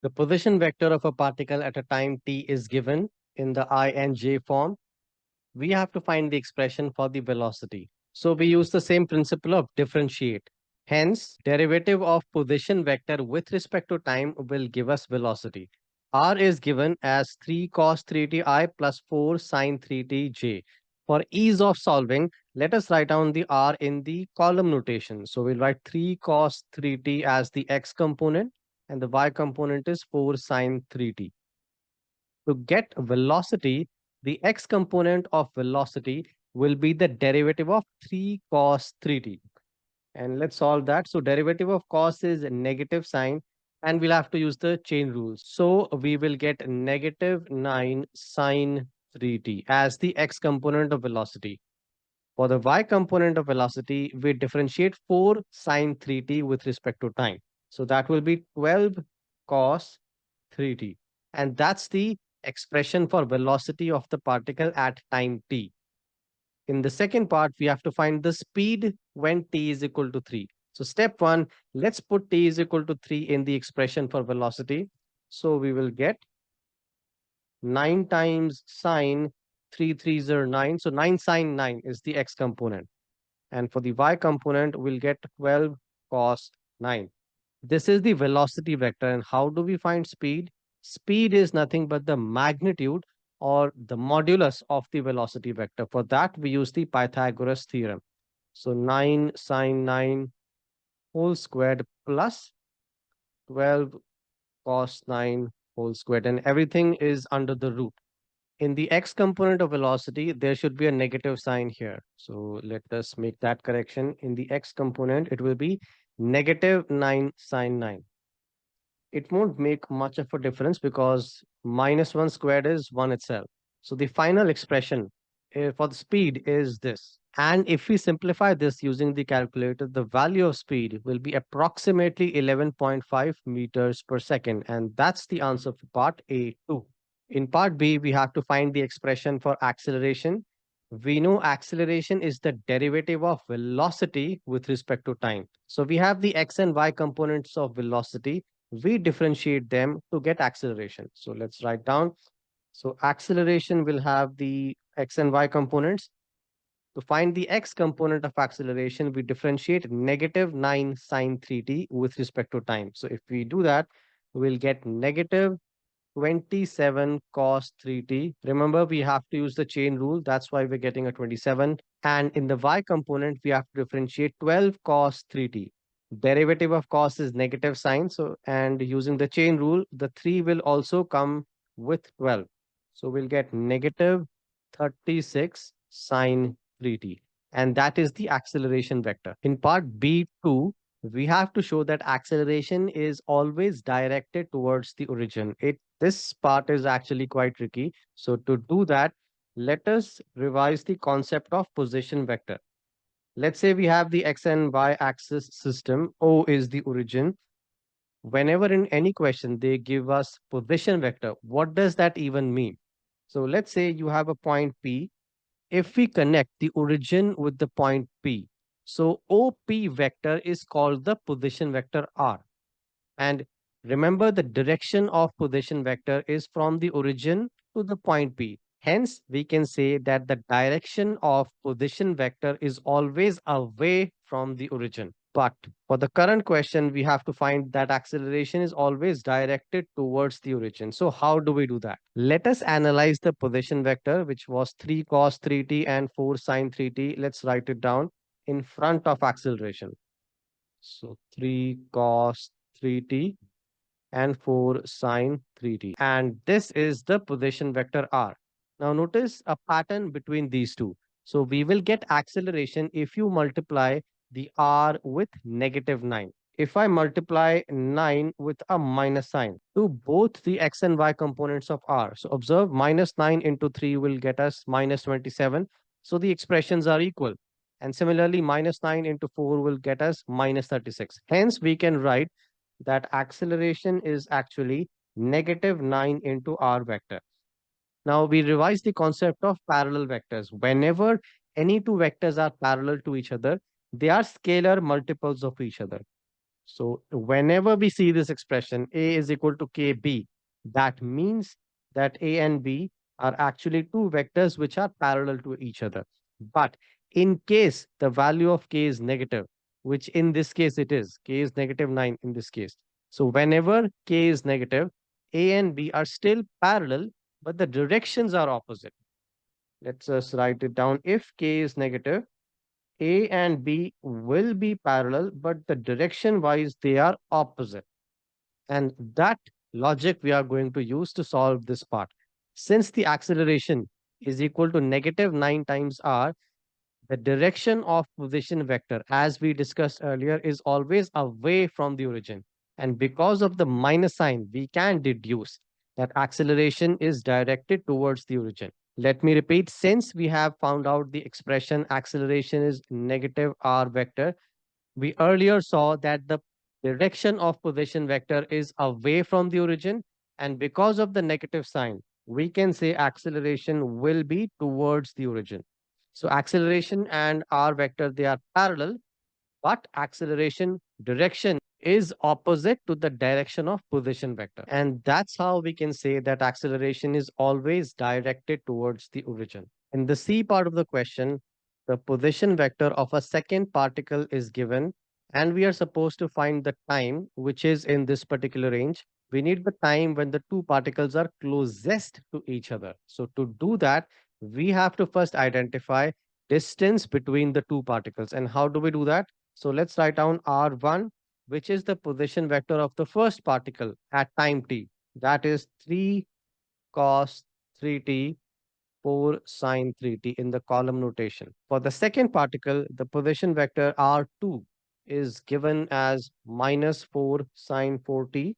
The position vector of a particle at a time t is given in the I and j form. We have to find the expression for the velocity. So we use the same principle of differentiate. Hence, derivative of position vector with respect to time will give us velocity. R is given as 3 cos 3t I plus 4 sin 3t j. For ease of solving, let us write down the R in the column notation. So we'll write 3 cos 3t as the x component and the y component is 4 sin 3t. To get velocity, the x component of velocity will be the derivative of 3 cos 3t. And let's solve that. So derivative of cos is a negative sign and we'll have to use the chain rule. So we will get negative 9 sin 3t as the x component of velocity. For the y component of velocity, we differentiate 4 sin 3t with respect to time. So that will be 12 cos 3t. And that's the expression for velocity of the particle at time t. In the second part, we have to find the speed when t is equal to 3. So step 1, let's put t is equal to 3 in the expression for velocity. So we will get 9 times sine 3 3s are 9. So 9 sine 9 is the x component. And for the y component, we'll get 12 cos 9. This is the velocity vector. And how do we find speed? Speed is nothing but the magnitude or the modulus of the velocity vector. For that, we use the Pythagoras theorem. So 9 sine 9 whole squared plus 12 cos 9 whole squared. And everything is under the root. In the x component of velocity, there should be a negative sign here. So let us make that correction. In the x component, it will be negative 9 sine 9. It won't make much of a difference because minus 1 squared is 1 itself. So the final expression for the speed is this. And if we simplify this using the calculator, the value of speed will be approximately 11.5 meters per second. And that's the answer for part A2. In part B, we have to find the expression for acceleration. We know acceleration is the derivative of velocity with respect to time. So we have the x and y components of velocity. We differentiate them to get acceleration. So let's write down. So acceleration will have the x and y components. To find the x component of acceleration, we differentiate negative 9 sine 3t with respect to time. So if we do that, we'll get negative 27 cos 3t. Remember, we have to use the chain rule. That's why we're getting a 27. And in the y component, we have to differentiate 12 cos 3t. Derivative of cos is negative sign. So, and using the chain rule, the 3 will also come with 12. So we'll get negative 36 sine 3t. And that is the acceleration vector. In part B2, we have to show that acceleration is always directed towards the origin. This part is actually quite tricky. So to do that, let us revise the concept of position vector. Let's say we have the x and y axis system. O is the origin. Whenever in any question they give us position vector, what does that even mean? So let's say you have a point P. If we connect the origin with the point P, so OP vector is called the position vector R. And remember, the direction of position vector is from the origin to the point P. Hence, we can say that the direction of position vector is always away from the origin. But for the current question, we have to find that acceleration is always directed towards the origin. So how do we do that? Let us analyze the position vector, which was 3 cos 3t and 4 sin 3t. Let's write it down in front of acceleration. So 3 cos 3t and 4 sine 3t. And this is the position vector r. Now notice a pattern between these two. So we will get acceleration if you multiply the r with negative 9. If I multiply 9 with a minus sign to both the x and y components of r. So observe minus 9 into 3 will get us minus 27. So the expressions are equal. And similarly, minus 9 into 4 will get us minus 36. Hence, we can write that acceleration is actually negative 9 into r vector. Now we revise the concept of parallel vectors. Whenever any two vectors are parallel to each other, they are scalar multiples of each other. So whenever we see this expression A is equal to KB, that means that A and B are actually two vectors which are parallel to each other. But in case the value of K is negative, which in this case it is, K is negative 9 in this case. So whenever K is negative, A and B are still parallel, but the directions are opposite. Let's just write it down. If K is negative, A and B will be parallel, but the direction wise they are opposite. And that logic we are going to use to solve this part. Since the acceleration is equal to negative 9 times r, the direction of position vector, as we discussed earlier, is always away from the origin. And because of the minus sign, we can deduce that acceleration is directed towards the origin. Let me repeat, since we have found out the expression acceleration is negative r vector, we earlier saw that the direction of position vector is away from the origin, and because of the negative sign, we can say acceleration will be towards the origin. So acceleration and r vector, they are parallel, but acceleration direction is opposite to the direction of position vector. And that's how we can say that acceleration is always directed towards the origin. In the C part of the question, the position vector of a second particle is given, and we are supposed to find the time which is in this particular range. We need the time when the two particles are closest to each other. So to do that, we have to first identify distance between the two particles. And how do we do that? So let's write down R1, which is the position vector of the first particle at time t. That is 3 cos 3t, 4 sine 3t in the column notation. For the second particle, the position vector R2 is given as minus 4 sine 4t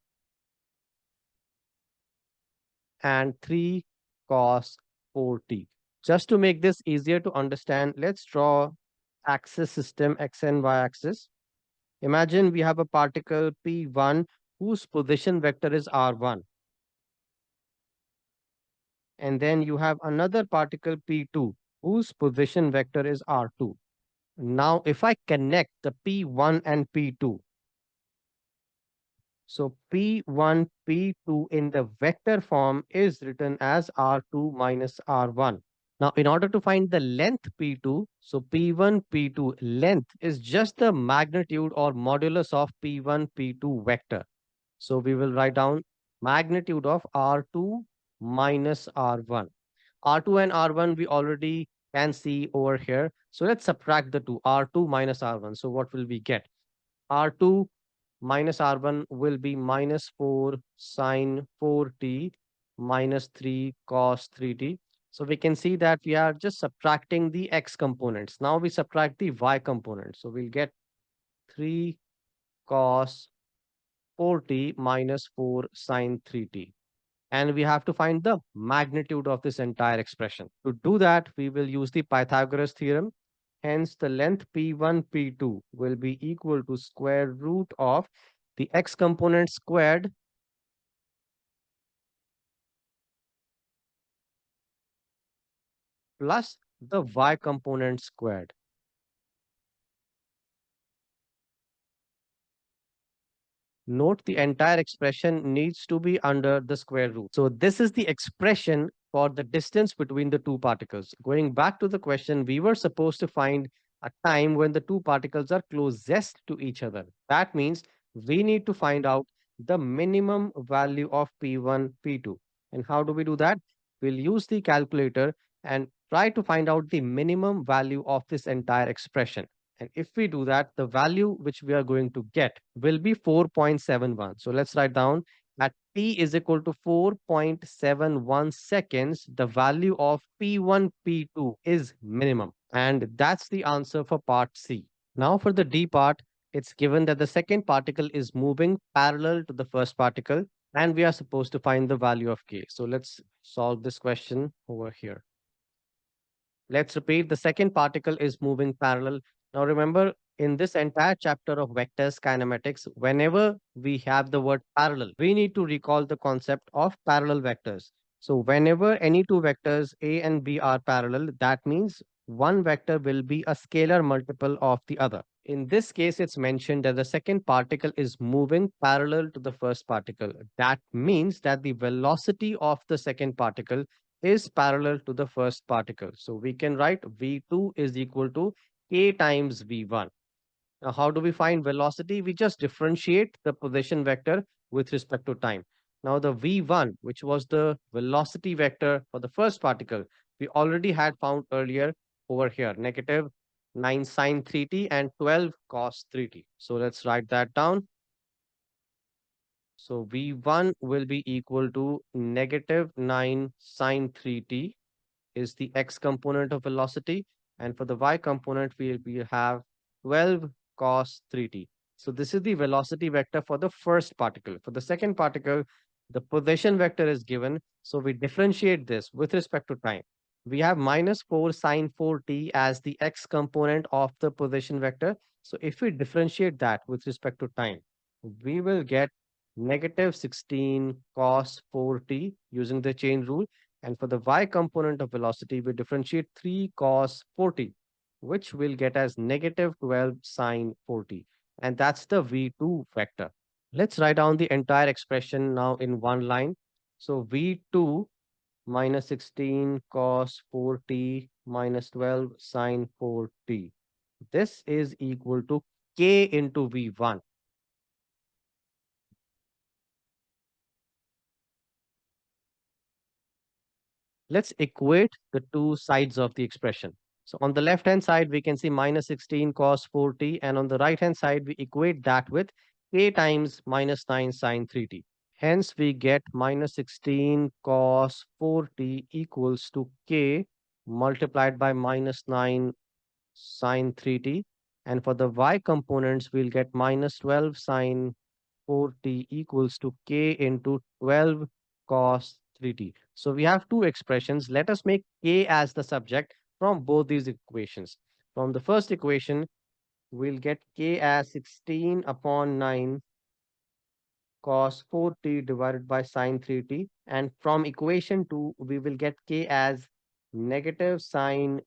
and 3 cos 4t. Just to make this easier to understand, let's draw axis system x and y axis. Imagine we have a particle P1 whose position vector is R1. And then you have another particle P2 whose position vector is R2. Now, if I connect the P1 and P2, so P1, P2 in the vector form is written as R2 minus R1. Now, in order to find the length P2, so P1, P2 length is just the magnitude or modulus of P1, P2 vector. So we will write down magnitude of R2 minus R1. R2 and R1 we already can see over here. So let's subtract the two, R2 minus R1. So what will we get? R2 minus R1 will be minus 4 sine 4t minus 3 cos 3t. So we can see that we are just subtracting the x components. Now we subtract the y component. So we'll get 3 cos 4t minus 4 sine 3t. And we have to find the magnitude of this entire expression. To do that, we will use the Pythagoras theorem. Hence, the length P1, P2 will be equal to square root of the x component squared plus the y component squared. Note the entire expression needs to be under the square root. So this is the expression for the distance between the two particles. Going back to the question, we were supposed to find a time when the two particles are closest to each other. That means we need to find out the minimum value of P1, P2. And how do we do that? We'll use the calculator and try to find out the minimum value of this entire expression. And if we do that, the value which we are going to get will be 4.71. So let's write down at t is equal to 4.71 seconds, the value of P1, P2 is minimum. And that's the answer for part C. Now for the D part, it's given that the second particle is moving parallel to the first particle, and we are supposed to find the value of K. So let's solve this question over here. Let's repeat, the second particle is moving parallel. Now remember, in this entire chapter of vectors kinematics, whenever we have the word parallel, we need to recall the concept of parallel vectors. So whenever any two vectors A and B are parallel, that means one vector will be a scalar multiple of the other. In this case, it's mentioned that the second particle is moving parallel to the first particle. That means that the velocity of the second particle is parallel to the first particle. So we can write v2 is equal to k times v1. Now, how do we find velocity? We just differentiate the position vector with respect to time. Now, the v1, which was the velocity vector for the first particle, we already had found earlier over here, negative 9 sine 3t and 12 cos 3t. So let's write that down. So v1 will be equal to negative 9 sine 3t is the x component of velocity. And for the y component, we have 12 cos 3t. So this is the velocity vector for the first particle. For the second particle, the position vector is given. So we differentiate this with respect to time. We have minus 4 sine 4t as the x component of the position vector. So if we differentiate that with respect to time, we will get negative 16 cos 4t using the chain rule. And for the y component of velocity, we differentiate 3 cos 40, which we'll get as negative 12 sine 40. And that's the v2 vector. Let's write down the entire expression now in one line. So v2 minus 16 cos 4t minus 12 sine 4t. This is equal to k into v1. Let's equate the two sides of the expression. So on the left hand side, we can see minus 16 cos 4t, and on the right hand side, we equate that with k times minus 9 sine 3t. Hence, we get minus 16 cos 4t equals to k multiplied by minus 9 sine 3t. And for the y components, we'll get minus 12 sine 4t equals to k into 12 cos 3t. So we have two expressions. Let us make k as the subject from both these equations. From the first equation, we'll get k as 16 upon 9 cos 4t divided by sine 3t. And from equation 2, we will get k as negative sine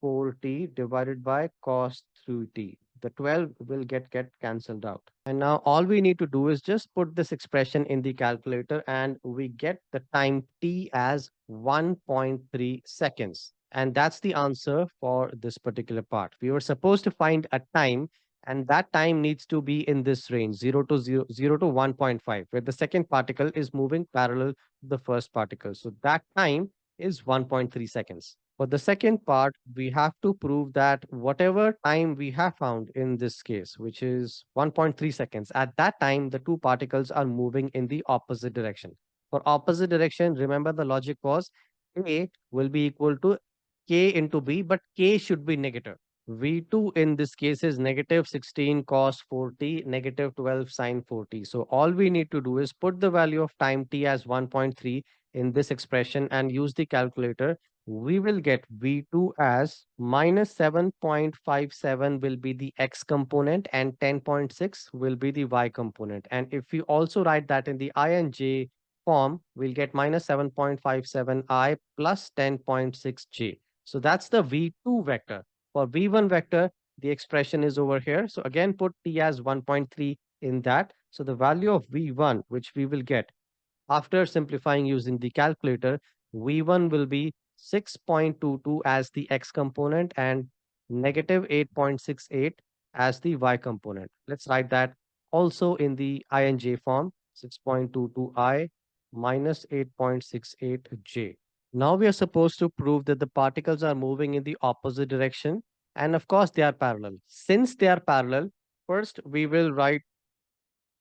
4t divided by cos 3t. The 12 will get cancelled out. And now all we need to do is just put this expression in the calculator and we get the time t as 1.3 seconds. And that's the answer for this particular part. We were supposed to find a time and that time needs to be in this range 0 to 1.5 where the second particle is moving parallel to the first particle. So that time is 1.3 seconds. For the second part, we have to prove that whatever time we have found in this case, which is 1.3 seconds, at that time, the two particles are moving in the opposite direction. For opposite direction, remember the logic was A will be equal to K into B, but K should be negative. V2 in this case is negative 16 cos 4t, negative 12 sine 4t. So all we need to do is put the value of time t as 1.3 in this expression and use the calculator. We will get V2 as minus 7.57 will be the x component and 10.6 will be the y component. And if we also write that in the I and j form, we'll get minus 7.57i plus 10.6j. So that's the V2 vector. For V1 vector, the expression is over here. So again, put t as 1.3 in that. So the value of V1, which we will get after simplifying using the calculator, V1 will be 6.22 as the x component and negative 8.68 as the y component. Let's write that also in the I and j form, 6.22i minus 8.68j. Now we are supposed to prove that the particles are moving in the opposite direction. And of course, they are parallel. Since they are parallel, first we will write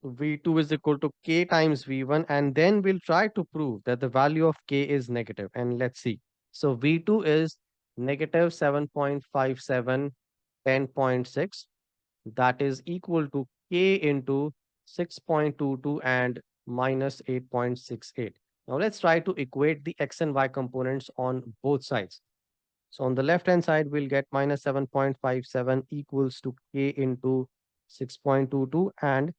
V2 is equal to K times V1, and then we'll try to prove that the value of K is negative. And let's see. So V2 is negative 7.57, 10.6. That is equal to K into 6.22 and minus 8.68. Now let's try to equate the X and Y components on both sides. So on the left hand side, we'll get minus 7.57 equals to K into 6.22 and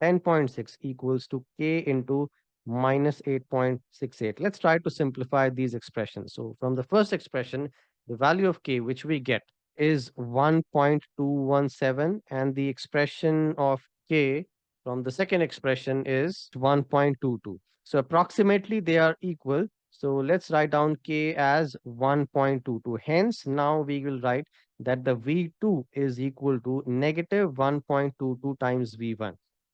10.6 equals to k into minus 8.68. Let's try to simplify these expressions. So from the first expression, the value of k, which we get, is 1.217 and the expression of k from the second expression is 1.22. So approximately they are equal. So let's write down k as 1.22. Hence, now we will write that the V2 is equal to negative 1.22 times V1.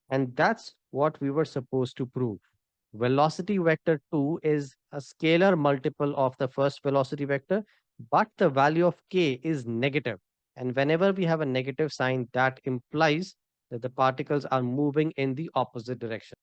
And that's what we were supposed to prove. Velocity vector 2 is a scalar multiple of the first velocity vector, but the value of k is negative. And whenever we have a negative sign, that implies that the particles are moving in the opposite direction.